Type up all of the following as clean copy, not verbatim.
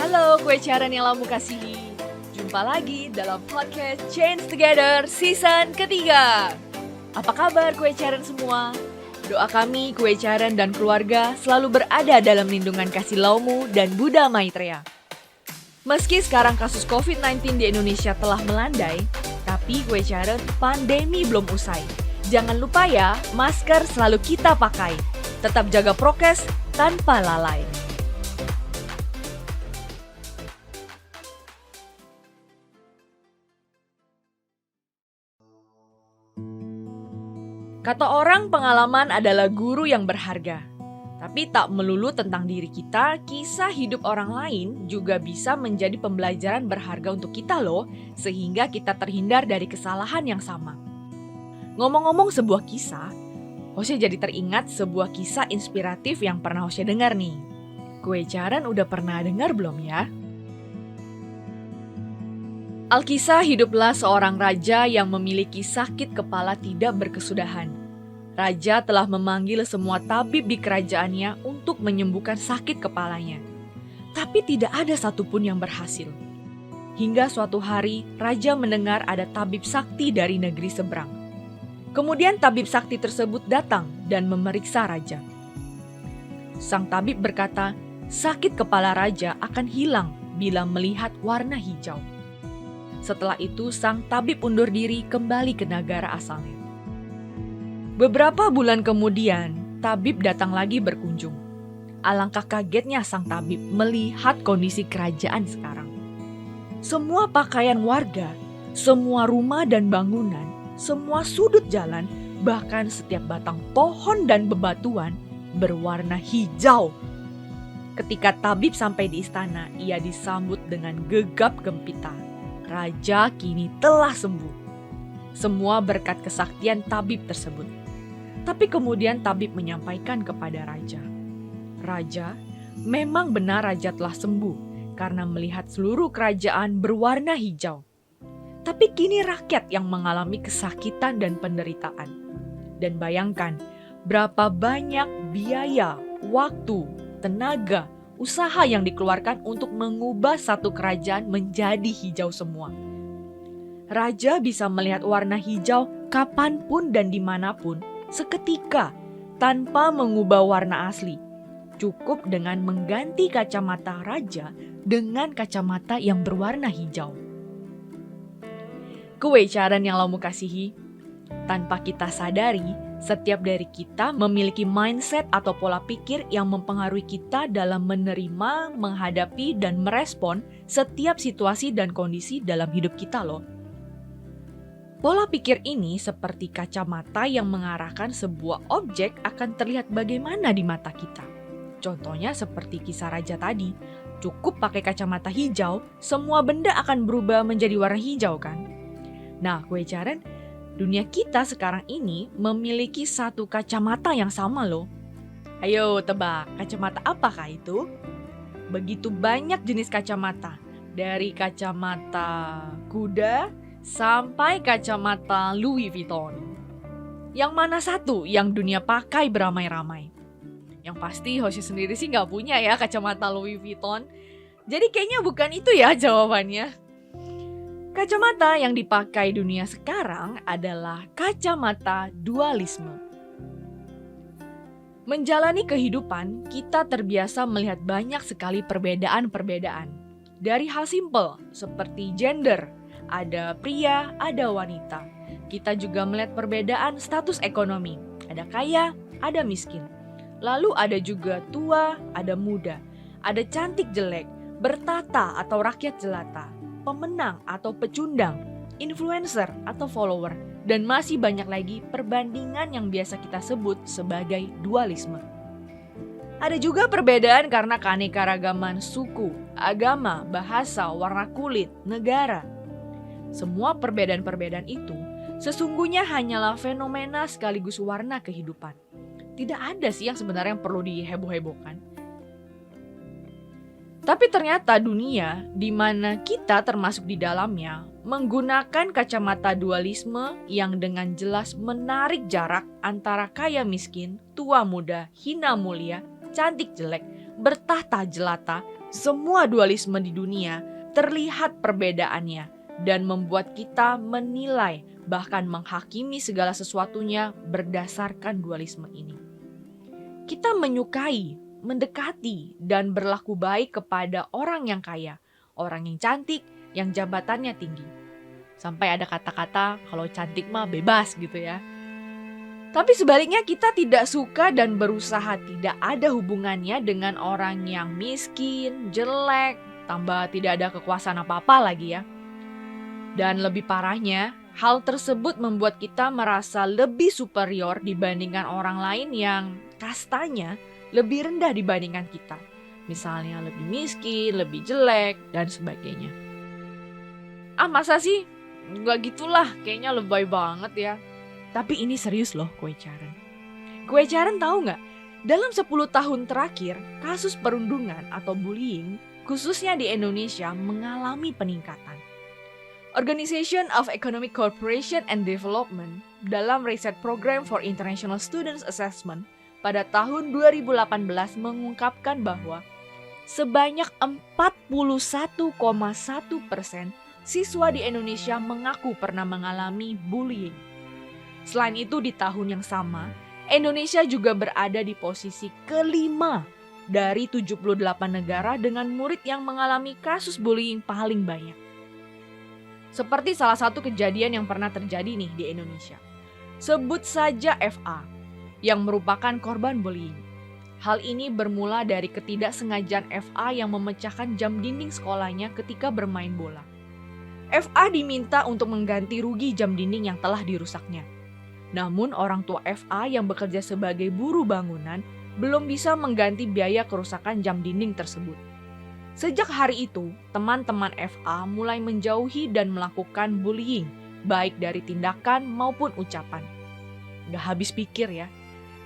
Halo kue Charan yang kamu kasihi. Jumpa lagi dalam podcast Change Together season ketiga. Apa kabar kue Charan semua? Doa kami kue Charan dan keluarga selalu berada dalam lindungan kasih Laumu dan Buddha Maitreya. Meski sekarang kasus COVID-19 di Indonesia telah melandai, tapi kue Charan pandemi belum usai. Jangan lupa ya, masker selalu kita pakai. Tetap jaga prokes tanpa lalai. Kata orang, pengalaman adalah guru yang berharga. Tapi tak melulu tentang diri kita, kisah hidup orang lain juga bisa menjadi pembelajaran berharga untuk kita loh, sehingga kita terhindar dari kesalahan yang sama. Ngomong-ngomong sebuah kisah, Hosea jadi teringat sebuah kisah inspiratif yang pernah Hosea dengar nih. Kue Charan udah pernah dengar belum ya? Alkisah hiduplah seorang raja yang memiliki sakit kepala tidak berkesudahan. Raja telah memanggil semua tabib di kerajaannya untuk menyembuhkan sakit kepalanya. Tapi tidak ada satupun yang berhasil. Hingga suatu hari, raja mendengar ada tabib sakti dari negeri seberang. Kemudian tabib sakti tersebut datang dan memeriksa raja. Sang tabib berkata, sakit kepala raja akan hilang bila melihat warna hijau. Setelah itu, sang tabib undur diri kembali ke negara asalnya. Beberapa bulan kemudian, tabib datang lagi berkunjung. Alangkah kagetnya sang tabib melihat kondisi kerajaan sekarang. Semua pakaian warga, semua rumah dan bangunan, semua sudut jalan, bahkan setiap batang pohon dan bebatuan berwarna hijau. Ketika tabib sampai di istana, ia disambut dengan gegap gempita. Raja kini telah sembuh. Semua berkat kesaktian tabib tersebut. Tapi kemudian tabib menyampaikan kepada raja, "Raja, memang benar raja telah sembuh karena melihat seluruh kerajaan berwarna hijau. Tapi kini rakyat yang mengalami kesakitan dan penderitaan. Dan bayangkan berapa banyak biaya, waktu, tenaga, usaha yang dikeluarkan untuk mengubah satu kerajaan menjadi hijau semua. Raja bisa melihat warna hijau kapanpun dan dimanapun, seketika, tanpa mengubah warna asli. Cukup dengan mengganti kacamata raja dengan kacamata yang berwarna hijau." Kue Charan yang Laumu kasihi, tanpa kita sadari, setiap dari kita memiliki mindset atau pola pikir yang mempengaruhi kita dalam menerima, menghadapi, dan merespon setiap situasi dan kondisi dalam hidup kita loh. Pola pikir ini seperti kacamata yang mengarahkan sebuah objek akan terlihat bagaimana di mata kita. Contohnya seperti kisah raja tadi, cukup pakai kacamata hijau, semua benda akan berubah menjadi warna hijau kan? Nah, kue Charan, dunia kita sekarang ini memiliki satu kacamata yang sama loh. Ayo tebak, kacamata apakah itu? Begitu banyak jenis kacamata. Dari kacamata kuda sampai kacamata Louis Vuitton. Yang mana satu yang dunia pakai beramai-ramai? Yang pasti Hosea sendiri sih gak punya ya kacamata Louis Vuitton. Jadi kayaknya bukan itu ya jawabannya. Kacamata yang dipakai dunia sekarang adalah kacamata dualisme. Menjalani kehidupan, kita terbiasa melihat banyak sekali perbedaan-perbedaan. Dari hal simpel seperti gender, ada pria, ada wanita. Kita juga melihat perbedaan status ekonomi, ada kaya, ada miskin. Lalu ada juga tua, ada muda, ada cantik jelek, bertata atau rakyat jelata, pemenang atau pecundang, influencer atau follower, dan masih banyak lagi perbandingan yang biasa kita sebut sebagai dualisme. Ada juga perbedaan karena keanekaragaman suku, agama, bahasa, warna kulit, negara. Semua perbedaan-perbedaan itu sesungguhnya hanyalah fenomena sekaligus warna kehidupan. Tidak ada sih yang sebenarnya yang perlu diheboh-hebohkan. Tapi ternyata dunia di mana kita termasuk di dalamnya menggunakan kacamata dualisme yang dengan jelas menarik jarak antara kaya miskin, tua muda, hina mulia, cantik jelek, bertahta jelata. Semua dualisme di dunia terlihat perbedaannya dan membuat kita menilai bahkan menghakimi segala sesuatunya berdasarkan dualisme ini. Kita menyukai, mendekati, dan berlaku baik kepada orang yang kaya, orang yang cantik, yang jabatannya tinggi. Sampai ada kata-kata kalau cantik mah bebas gitu ya. Tapi sebaliknya kita tidak suka dan berusaha tidak ada hubungannya dengan orang yang miskin, jelek, tambah tidak ada kekuasaan apa-apa lagi ya. Dan lebih parahnya, hal tersebut membuat kita merasa lebih superior dibandingkan orang lain yang kastanya lebih rendah dibandingkan kita. Misalnya lebih miskin, lebih jelek, dan sebagainya. Masa sih? Nggak gitulah, kayaknya lebay banget ya. Tapi ini serius loh kue Caren. Kue Caren tahu nggak? Dalam 10 tahun terakhir, kasus perundungan atau bullying, khususnya di Indonesia, mengalami peningkatan. Organization of Economic Cooperation and Development dalam Research Program for International Students Assessment pada tahun 2018 mengungkapkan bahwa sebanyak 41,1% siswa di Indonesia mengaku pernah mengalami bullying. Selain itu di tahun yang sama, Indonesia juga berada di posisi kelima dari 78 negara dengan murid yang mengalami kasus bullying paling banyak. Seperti salah satu kejadian yang pernah terjadi nih di Indonesia. Sebut saja FA yang merupakan korban bullying. Hal ini bermula dari ketidaksengajaan FA yang memecahkan jam dinding sekolahnya ketika bermain bola. FA diminta untuk mengganti rugi jam dinding yang telah dirusaknya. Namun orang tua FA yang bekerja sebagai buruh bangunan belum bisa mengganti biaya kerusakan jam dinding tersebut. Sejak hari itu, teman-teman FA mulai menjauhi dan melakukan bullying, baik dari tindakan maupun ucapan. Gak habis pikir ya,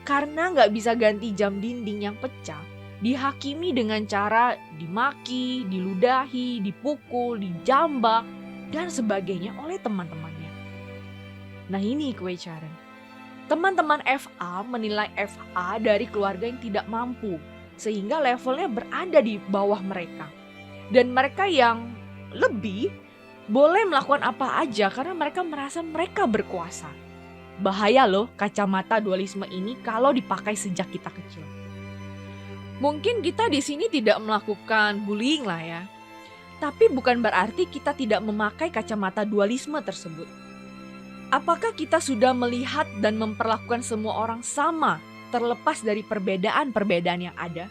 karena gak bisa ganti jam dinding yang pecah, dihakimi dengan cara dimaki, diludahi, dipukul, dijambak, dan sebagainya oleh teman-temannya. Nah ini kue Caren. Teman-teman FA menilai FA dari keluarga yang tidak mampu, sehingga levelnya berada di bawah mereka. Dan mereka yang lebih boleh melakukan apa aja karena mereka merasa mereka berkuasa. Bahaya loh kacamata dualisme ini kalau dipakai sejak kita kecil. Mungkin kita di sini tidak melakukan bullying lah ya. Tapi bukan berarti kita tidak memakai kacamata dualisme tersebut. Apakah kita sudah melihat dan memperlakukan semua orang sama terlepas dari perbedaan-perbedaan yang ada?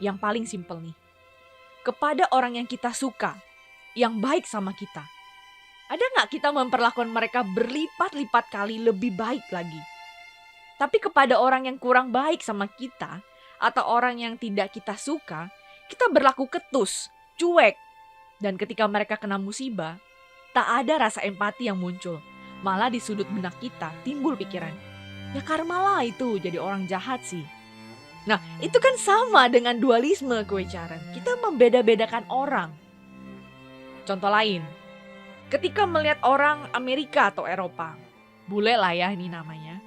Yang paling simpel nih. Kepada orang yang kita suka, yang baik sama kita. Ada nggak kita memperlakukan mereka berlipat-lipat kali lebih baik lagi? Tapi kepada orang yang kurang baik sama kita, atau orang yang tidak kita suka, kita berlaku ketus, cuek. Dan ketika mereka kena musibah, tak ada rasa empati yang muncul. Malah di sudut benak kita timbul pikiran, ya karma lah itu jadi orang jahat sih. Nah itu kan sama dengan dualisme kue Caren. Kita membeda-bedakan orang. Contoh lain, ketika melihat orang Amerika atau Eropa, bule lah ya ini namanya,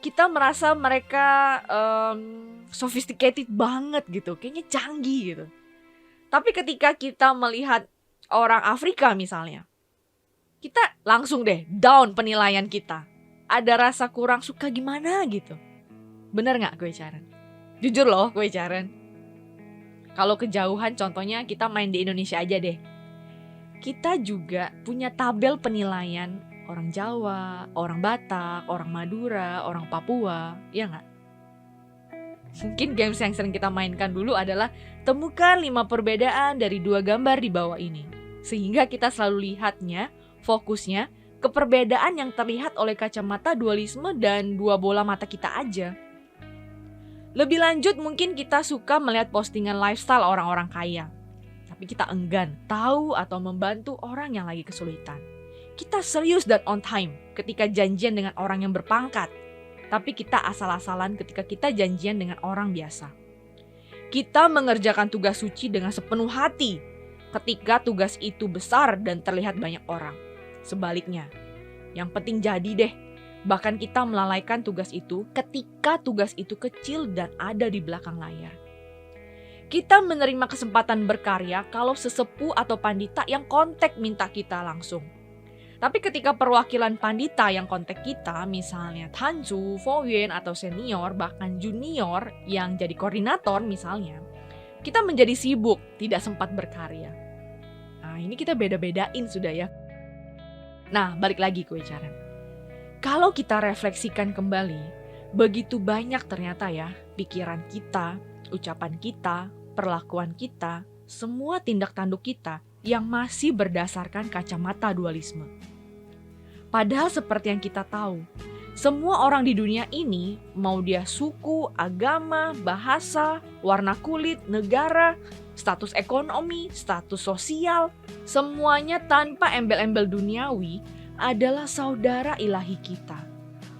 kita merasa mereka sophisticated banget gitu, kayaknya canggih gitu. Tapi ketika kita melihat orang Afrika misalnya, kita langsung deh down penilaian kita. Ada rasa kurang suka gimana gitu. Bener gak kue Caren? Jujur loh kue Caren. Kalau kejauhan contohnya kita main di Indonesia aja deh. Kita juga punya tabel penilaian orang Jawa, orang Batak, orang Madura, orang Papua. Ya gak? Mungkin games yang sering kita mainkan dulu adalah temukan 5 perbedaan dari 2 gambar di bawah ini. Sehingga kita selalu lihatnya, fokusnya ke perbedaan yang terlihat oleh kacamata dualisme dan 2 bola mata kita aja. Lebih lanjut mungkin kita suka melihat postingan lifestyle orang-orang kaya. Tapi kita enggan tahu atau membantu orang yang lagi kesulitan. Kita serius dan on time ketika janjian dengan orang yang berpangkat. Tapi kita asal-asalan ketika kita janjian dengan orang biasa. Kita mengerjakan tugas suci dengan sepenuh hati ketika tugas itu besar dan terlihat banyak orang. Sebaliknya, yang penting jadi deh. Bahkan kita melalaikan tugas itu ketika tugas itu kecil dan ada di belakang layar. Kita menerima kesempatan berkarya kalau sesepuh atau pandita yang kontak minta kita langsung. Tapi ketika perwakilan pandita yang kontak kita, misalnya Tanju, Foyuan, atau senior, bahkan junior yang jadi koordinator misalnya, kita menjadi sibuk, tidak sempat berkarya. Nah, ini kita beda-bedain sudah ya. Nah, balik lagi ke Wecaran. Kalau kita refleksikan kembali, begitu banyak ternyata ya, pikiran kita, ucapan kita, perlakuan kita, semua tindak tanduk kita yang masih berdasarkan kacamata dualisme. Padahal seperti yang kita tahu, semua orang di dunia ini, mau dia suku, agama, bahasa, warna kulit, negara, status ekonomi, status sosial, semuanya tanpa embel-embel duniawi adalah saudara ilahi kita.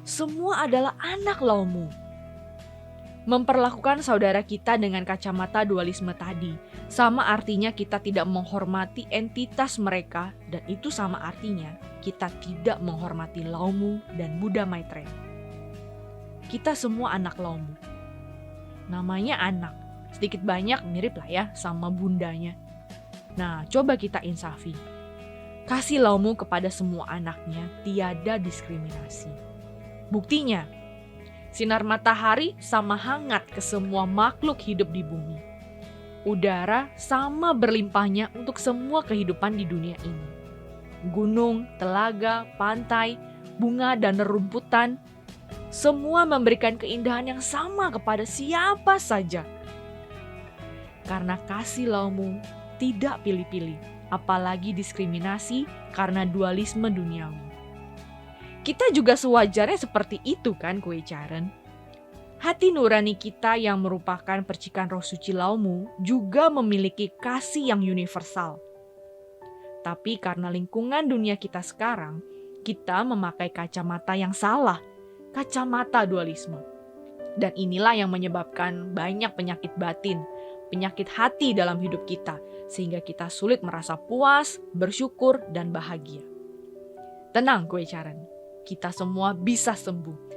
Semua adalah anak laumu. Memperlakukan saudara kita dengan kacamata dualisme tadi sama artinya kita tidak menghormati entitas mereka, dan itu sama artinya kita tidak menghormati Laumu dan Buddha Maitreya. Kita semua anak Laumu. Namanya anak, sedikit banyak mirip lah ya sama bundanya. Nah, coba kita insafi. Kasih Laumu kepada semua anaknya, tiada diskriminasi. Buktinya, sinar matahari sama hangat ke semua makhluk hidup di bumi. Udara sama berlimpahnya untuk semua kehidupan di dunia ini. Gunung, telaga, pantai, bunga, dan rerumputan, semua memberikan keindahan yang sama kepada siapa saja. Karena kasih Laumu tidak pilih-pilih, apalagi diskriminasi karena dualisme duniawi. Kita juga sewajarnya seperti itu kan Wecaran. Hati nurani kita yang merupakan percikan roh suci Laumu juga memiliki kasih yang universal. Tapi karena lingkungan dunia kita sekarang, kita memakai kacamata yang salah, kacamata dualisme. Dan inilah yang menyebabkan banyak penyakit batin, penyakit hati dalam hidup kita, sehingga kita sulit merasa puas, bersyukur, dan bahagia. Tenang Wecaran, kita semua bisa sembuh.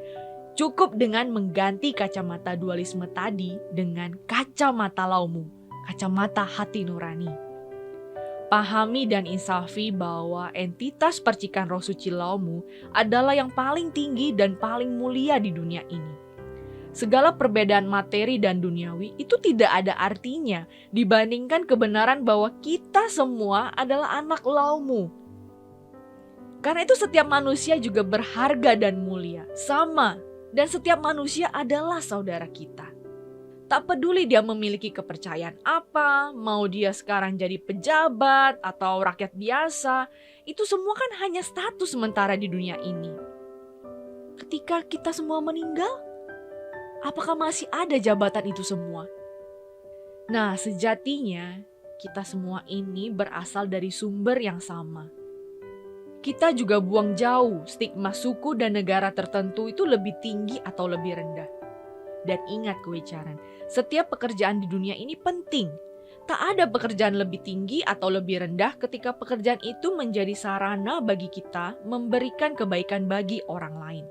Cukup dengan mengganti kacamata dualisme tadi dengan kacamata Laumu, kacamata hati nurani. Pahami dan insafi bahwa entitas percikan roh suci Laumu adalah yang paling tinggi dan paling mulia di dunia ini. Segala perbedaan materi dan duniawi itu tidak ada artinya dibandingkan kebenaran bahwa kita semua adalah anak Laumu. Karena itu setiap manusia juga berharga dan mulia, sama. Dan setiap manusia adalah saudara kita. Tak peduli dia memiliki kepercayaan apa, mau dia sekarang jadi pejabat atau rakyat biasa, itu semua kan hanya status sementara di dunia ini. Ketika kita semua meninggal, apakah masih ada jabatan itu semua? Nah, sejatinya kita semua ini berasal dari sumber yang sama. Kita juga buang jauh stigma suku dan negara tertentu itu lebih tinggi atau lebih rendah. Dan ingat Wecaran, setiap pekerjaan di dunia ini penting. Tak ada pekerjaan lebih tinggi atau lebih rendah ketika pekerjaan itu menjadi sarana bagi kita memberikan kebaikan bagi orang lain.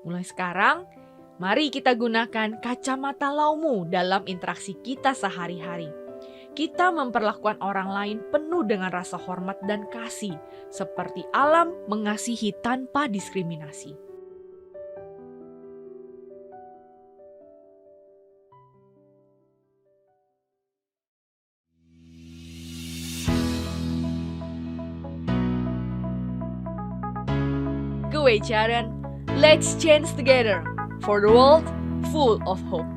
Mulai sekarang, mari kita gunakan kacamata Laumu dalam interaksi kita sehari-hari. Kita memperlakukan orang lain penuh dengan rasa hormat dan kasih, seperti alam mengasihi tanpa diskriminasi. Wecaran, let's change together for the world full of hope.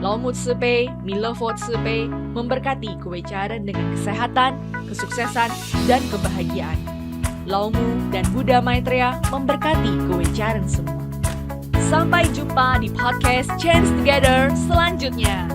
Laumu Tse-Pei, Milevou Tse-Pei memberkati Wecaran dengan kesehatan, kesuksesan, dan kebahagiaan. Laumu dan Buddha Maitreya memberkati Wecaran semua. Sampai jumpa di podcast Change Together selanjutnya.